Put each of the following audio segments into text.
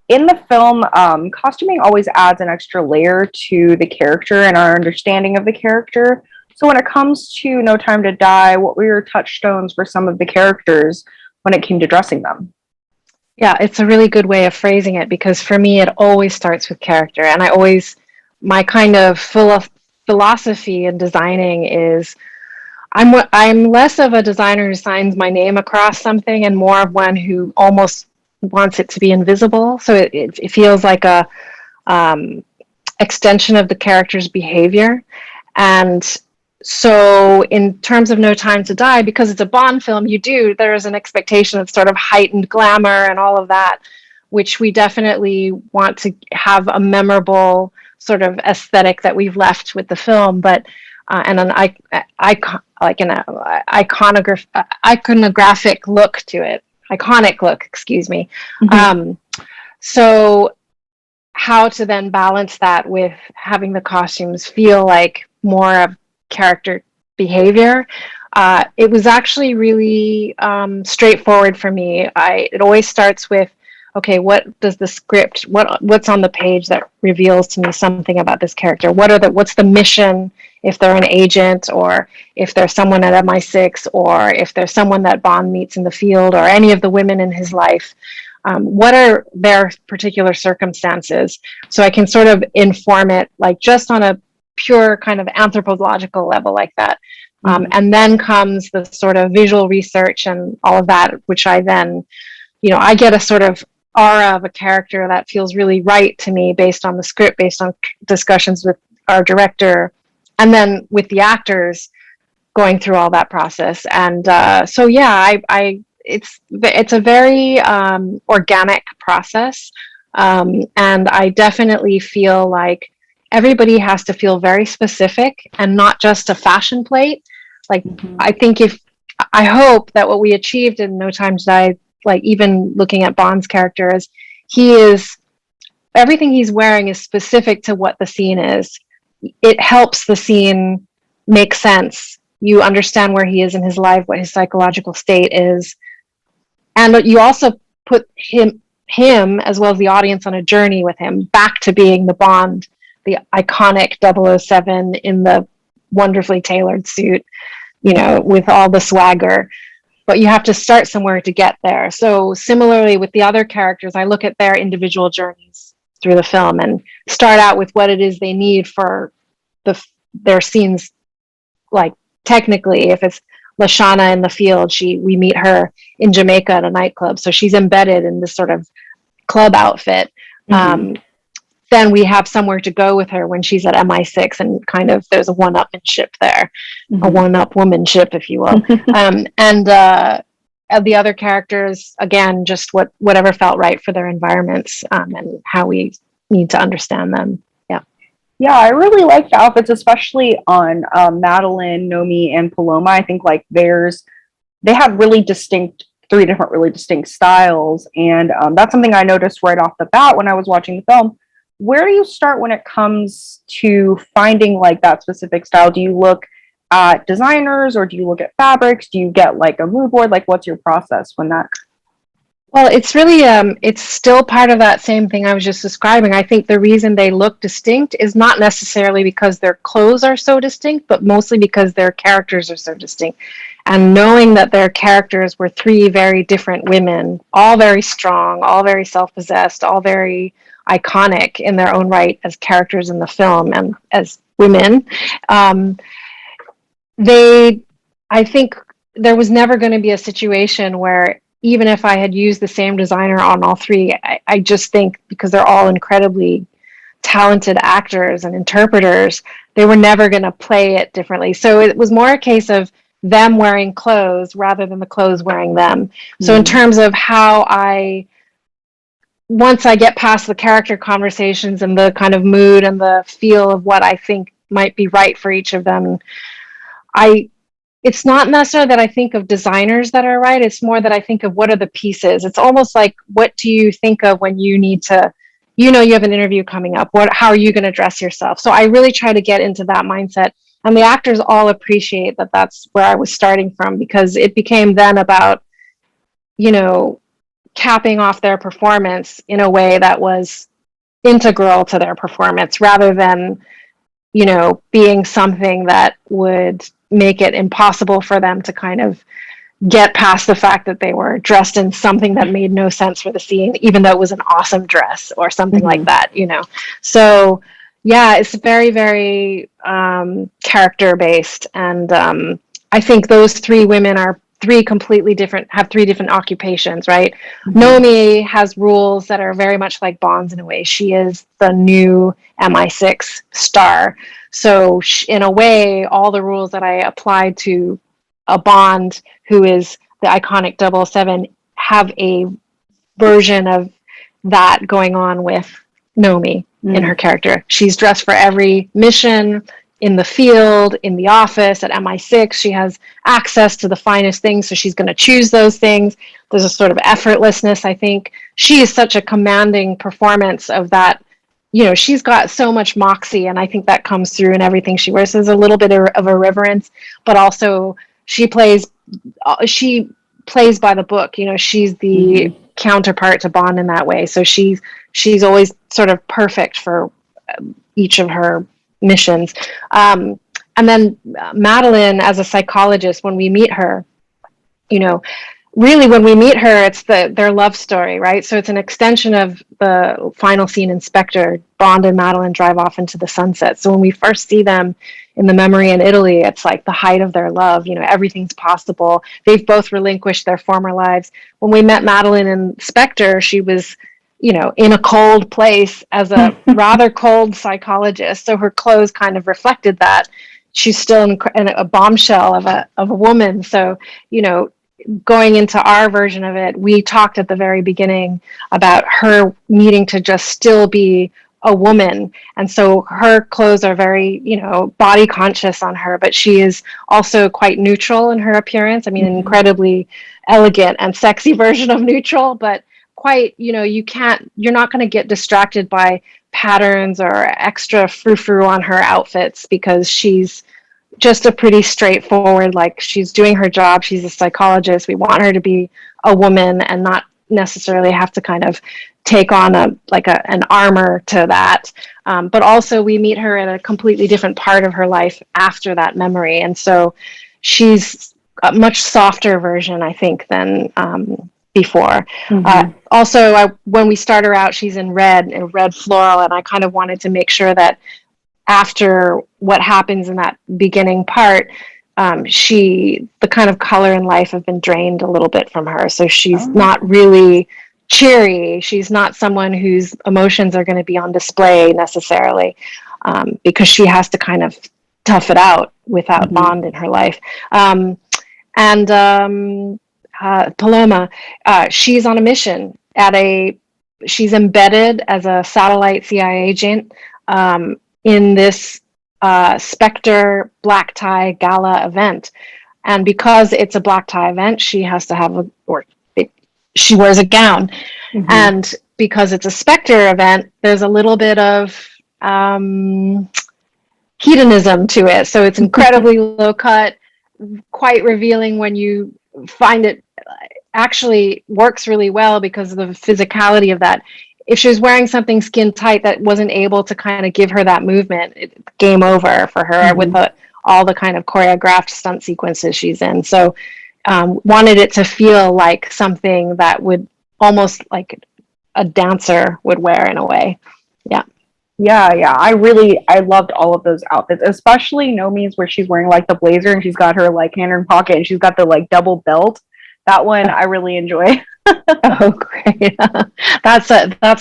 in the film, costuming always adds an extra layer to the character and our understanding of the character. So when it comes to No Time to Die, what were your touchstones for some of the characters when it came to dressing them? Yeah, it's a really good way of phrasing it because for me, it always starts with character. And my kind of philosophy in designing is I'm less of a designer who signs my name across something and more of one who almost wants it to be invisible. So it feels like a um, extension of the character's behavior. And so in terms of No Time to Die, because it's a Bond film, there's an expectation of sort of heightened glamour and all of that, which we definitely want to have a memorable sort of aesthetic that we've left with the film, but and iconographic look to it, iconic look, excuse me. Mm-hmm. So how to then balance that with having the costumes feel like more of character behavior. It was actually really straightforward for me. It always starts with, okay, what does the script, what's on the page that reveals to me something about this character? What's the mission if they're an agent, or if there's someone at MI6, or if there's someone that Bond meets in the field, or any of the women in his life? What are their particular circumstances? So I can sort of inform it like just on a pure kind of anthropological level like that. And then comes the sort of visual research and all of that, which I then, I get a sort of aura of a character that feels really right to me based on the script, based on discussions with our director, and then with the actors going through all that process. And so, yeah, it's a very organic process. And I definitely feel like everybody has to feel very specific and not just a fashion plate. Like, I hope that what we achieved in No Time to Die, like even looking at Bond's character, is everything he's wearing is specific to what the scene is. It helps the scene make sense. You understand where he is in his life, what his psychological state is. And you also put him as well as the audience on a journey with him back to being the Bond, the iconic 007 in the wonderfully tailored suit, with all the swagger. But you have to start somewhere to get there. So similarly with the other characters, I look at their individual journeys through the film and start out with what it is they need for their scenes. Like technically, if it's Lashana in the field, we meet her in Jamaica at a nightclub, so she's embedded in this sort of club outfit. Then we have somewhere to go with her when she's at MI6, and kind of there's a one-upmanship there, a one-up womanship, if you will. And the other characters, again, just whatever felt right for their environments, and how we need to understand them. Yeah, I really like the outfits, especially on Madeline, Nomi, and Paloma. I think like they have three different really distinct styles, and that's something I noticed right off the bat when I was watching the film. Where do you start when it comes to finding like that specific style? Do you look at designers, or do you look at fabrics? Do you get like a mood board? Like, what's your process when that? Well, it's really, it's still part of that same thing I was just describing. I think the reason they look distinct is not necessarily because their clothes are so distinct, but mostly because their characters are so distinct. And knowing that their characters were three very different women, all very strong, all very self-possessed, all very iconic in their own right as characters in the film and as women, I think there was never going to be a situation where, even if I had used the same designer on all three, I just think because they're all incredibly talented actors and interpreters, they were never going to play it differently. So it was more a case of them wearing clothes rather than the clothes wearing them. So in terms of how once I get past the character conversations and the kind of mood and the feel of what I think might be right for each of them, it's not necessarily that I think of designers that are right. It's more that I think of what are the pieces. It's almost like, what do you think of when you need to, you have an interview coming up. How are you going to dress yourself? So I really try to get into that mindset. And the actors all appreciate that that's where I was starting from, because it became then about, capping off their performance in a way that was integral to their performance, rather than, being something that would make it impossible for them to kind of get past the fact that they were dressed in something that made no sense for the scene, even though it was an awesome dress or something like that. So yeah, it's very, very character based. And I think those three women are have three different occupations, right? Nomi has rules that are very much like Bond's in a way. She is the new MI6 star. So in a way, all the rules that I applied to a Bond who is the iconic 007 have a version of that going on with Nomi in her character. She's dressed for every mission in the field, in the office, at MI6. She has access to the finest things, so she's going to choose those things. There's a sort of effortlessness, I think. She is such a commanding performance of that. She's got so much moxie, and I think that comes through in everything she wears. There's a little bit of irreverence, but also she plays by the book. She's the counterpart to Bond in that way. So she's always sort of perfect for each of her missions. And then Madeline, as a psychologist, when we meet her, really when we meet her, it's their love story, right? So it's an extension of the final scene in Spectre. Bond and Madeline drive off into the sunset. So when we first see them in the memory in Italy, it's like the height of their love. Everything's possible. They've both relinquished their former lives. When we met Madeline in Spectre, she was, in a cold place as a rather cold psychologist. So her clothes kind of reflected that. She's still in a bombshell of a woman. So, going into our version of it, we talked at the very beginning about her needing to just still be a woman. And so her clothes are very, body conscious on her, but she is also quite neutral in her appearance. I mean, an incredibly elegant and sexy version of neutral, but quite, you're not going to get distracted by patterns or extra frou-frou on her outfits, because she's just a pretty straightforward, like, she's doing her job. She's a psychologist. We want her to be a woman and not necessarily have to kind of take on an armor to that. But also we meet her at a completely different part of her life after that memory. And so she's a much softer version, I think, than before. Also, when we start her out, she's in red floral, and I kind of wanted to make sure that after what happens in that beginning part, the kind of color and life have been drained a little bit from her. So she's not really cheery. She's not someone whose emotions are going to be on display necessarily, because she has to kind of tough it out without Bond in her life. Paloma, she's on a mission she's embedded as a satellite CIA agent in this Spectre black tie gala event. And because it's a black tie event, she has to she wears a gown. And because it's a Spectre event, there's a little bit of hedonism to it. So it's incredibly low cut, quite revealing when you find it actually works really well because of the physicality of that. If she was wearing something skin tight that wasn't able to kind of give her that movement, game over for her with all the kind of choreographed stunt sequences she's in. So wanted it to feel like something that would almost like a dancer would wear in a way. Yeah. I loved all of those outfits, especially Nomi's, where she's wearing like the blazer and she's got her like hand in her pocket and she's got the like double belt. That one I really enjoy. Oh, great. That's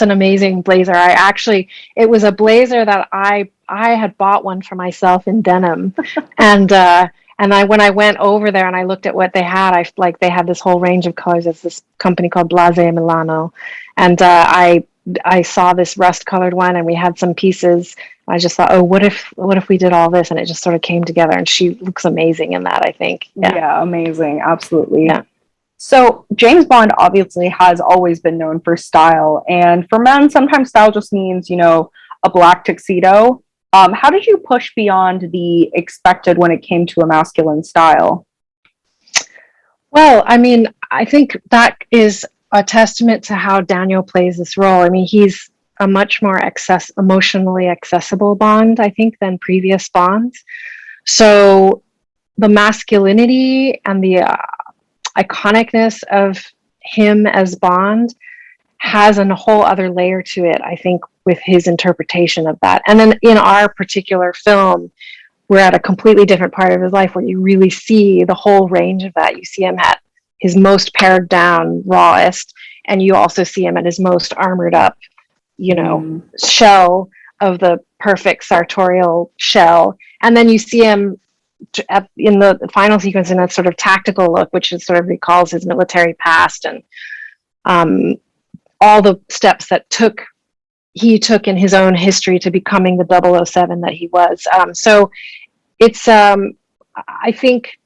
an amazing blazer. It was a blazer that I had bought one for myself in denim. And when I went over there and I looked at what they had, they had this whole range of colors. It's this company called Blase Milano. And I saw this rust colored one and we had some pieces. I just thought, oh, what if we did all this? And it just sort of came together, and she looks amazing in that, I think. Yeah, amazing. Absolutely. Yeah. So James Bond obviously has always been known for style, and for men, sometimes style just means, a black tuxedo. How did you push beyond the expected when it came to a masculine style? Well, I mean, I think that is a testament to how Daniel plays this role. I mean, he's a much more emotionally accessible Bond, I think, than previous Bonds. So the masculinity and the iconicness of him as Bond has a whole other layer to it, I think, with his interpretation of that. And then in our particular film, we're at a completely different part of his life where you really see the whole range of that. You see him at his most pared down, rawest, and you also see him at his most armored up, shell of the perfect sartorial shell. And then you see him in the final sequence in that sort of tactical look, which is sort of recalls his military past and all the steps that he took in his own history to becoming the 007 that he was. So it's, I think,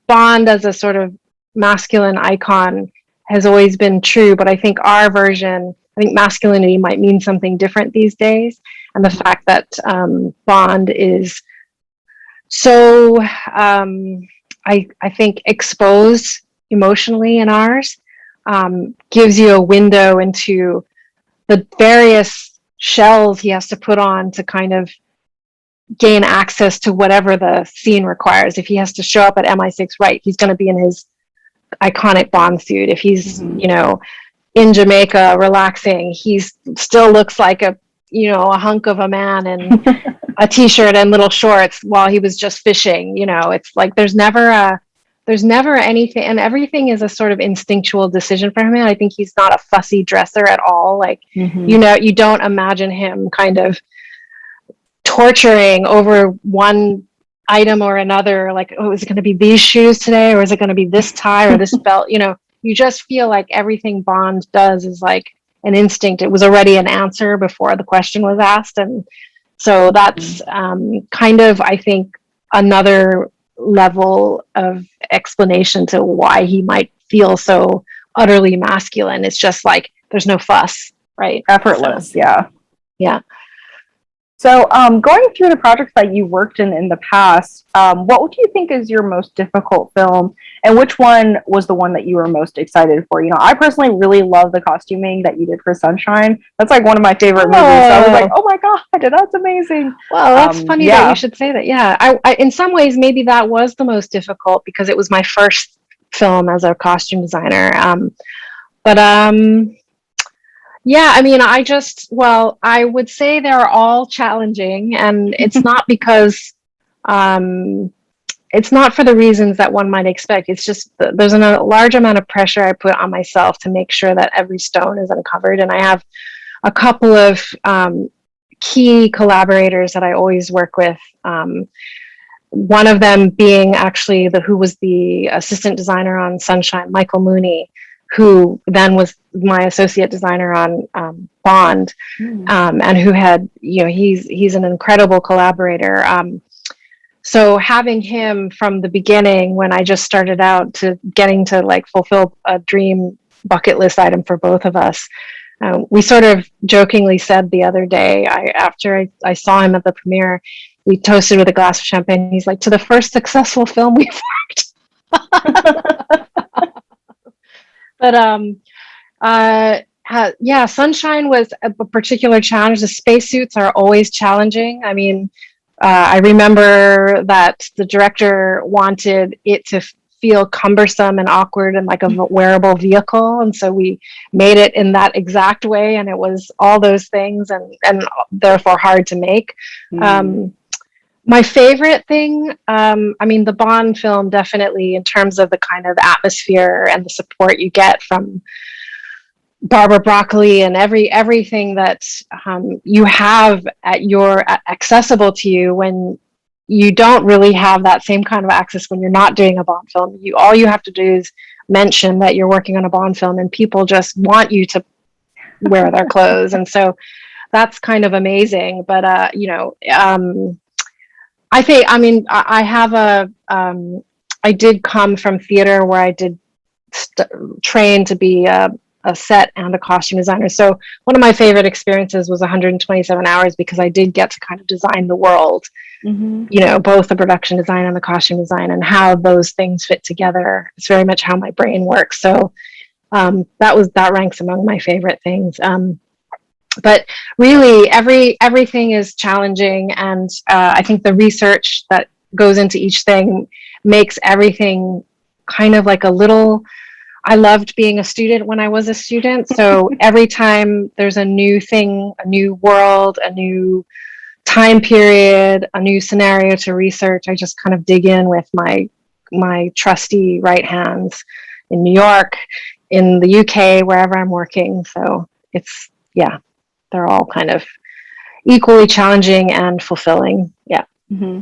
Bond as a sort of masculine icon has always been true, but I think our version, I think masculinity might mean something different these days. And the fact that Bond is so, I think, exposed emotionally in ours, gives you a window into the various shells he has to put on to kind of gain access to whatever the scene requires. If he has to show up at MI6, right, he's going to be in his iconic Bond suit. If he's, in Jamaica relaxing, he still looks like a hunk of a man in a t-shirt and little shorts while he was just fishing. It's like there's never anything, and everything is a sort of instinctual decision for him. And I think he's not a fussy dresser at all. Like, you don't imagine him kind of torturing over one item or another. Like, oh, is it going to be these shoes today? Or is it going to be this tie or this belt? You just feel like everything Bond does is like an instinct. It was already an answer before the question was asked. And so that's kind of, I think, another level of explanation to why he might feel so utterly masculine. It's just like there's no fuss, right? Effortless. So, yeah. So going through the projects that you worked in the past, what would you think is your most difficult film, and which one was the one that you were most excited for? I personally really love the costuming that you did for Sunshine. That's like one of my favorite movies. So I was like, oh my god, that's amazing. Well, that's funny that you should say that. Yeah, I in some ways maybe that was the most difficult because it was my first film as a costume designer. Yeah, I mean, I would say they're all challenging, and it's not because, it's not for the reasons that one might expect. It's just there's a large amount of pressure I put on myself to make sure that every stone is uncovered. And I have a couple of key collaborators that I always work with. One of them being actually who was the assistant designer on Sunshine, Michael Mooney, who then was my associate designer on Bond, and who had, he's an incredible collaborator. So having him from the beginning, when I just started out, to getting to like fulfill a dream bucket list item for both of us, we sort of jokingly said the other day, after I saw him at the premiere, we toasted with a glass of champagne. He's like, to the first successful film we've worked. But Sunshine was a particular challenge. The spacesuits are always challenging. I mean, I remember that the director wanted it to feel cumbersome and awkward and like a wearable vehicle, and so we made it in that exact way, and it was all those things, and therefore hard to make. My favorite thing, I mean, the Bond film, definitely, in terms of the kind of atmosphere and the support you get from Barbara Broccoli and everything that you have accessible to you when you don't really have that same kind of access when you're not doing a Bond film. All you have to do is mention that you're working on a Bond film, and people just want you to wear their clothes, and so that's kind of amazing. But I think, I mean, I did come from theater where I did train to be a a set and a costume designer. So one of my favorite experiences was 127 hours because I did get to kind of design the world, Mm-hmm. you know, both the production design and the costume design and how those things fit together. It's very much how my brain works. So that ranks among my favorite things. But really, everything is challenging, and I think the research that goes into each thing makes everything kind of like a little. I loved being a student when I was a student, so every time there's a new thing, a new world, a new time period, a new scenario to research, I just kind of dig in with my trusty right hands in New York, in the UK, wherever I'm working. So it's, yeah, they're all kind of equally challenging and fulfilling. Yeah. Mm-hmm.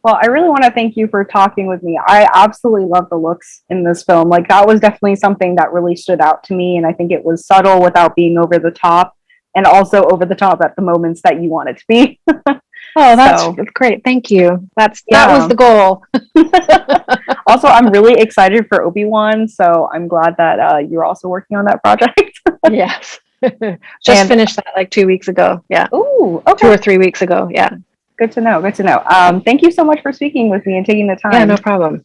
Well, I really want to thank you for talking with me. I absolutely love the looks in this film. Like, that was definitely something that really stood out to me, and I think it was subtle without being over the top, and also over the top at the moments that you want it to be. Oh, that's So, great. Thank you. That yeah. was the goal. Also, I'm really excited for Obi-Wan, so I'm glad that you're also working on that project. Yes. Just finished that like 2 weeks ago. Yeah. Oh, okay. 2 or 3 weeks ago. Yeah. Good to know. Good to know. Thank you so much for speaking with me and taking the time. Yeah, no problem.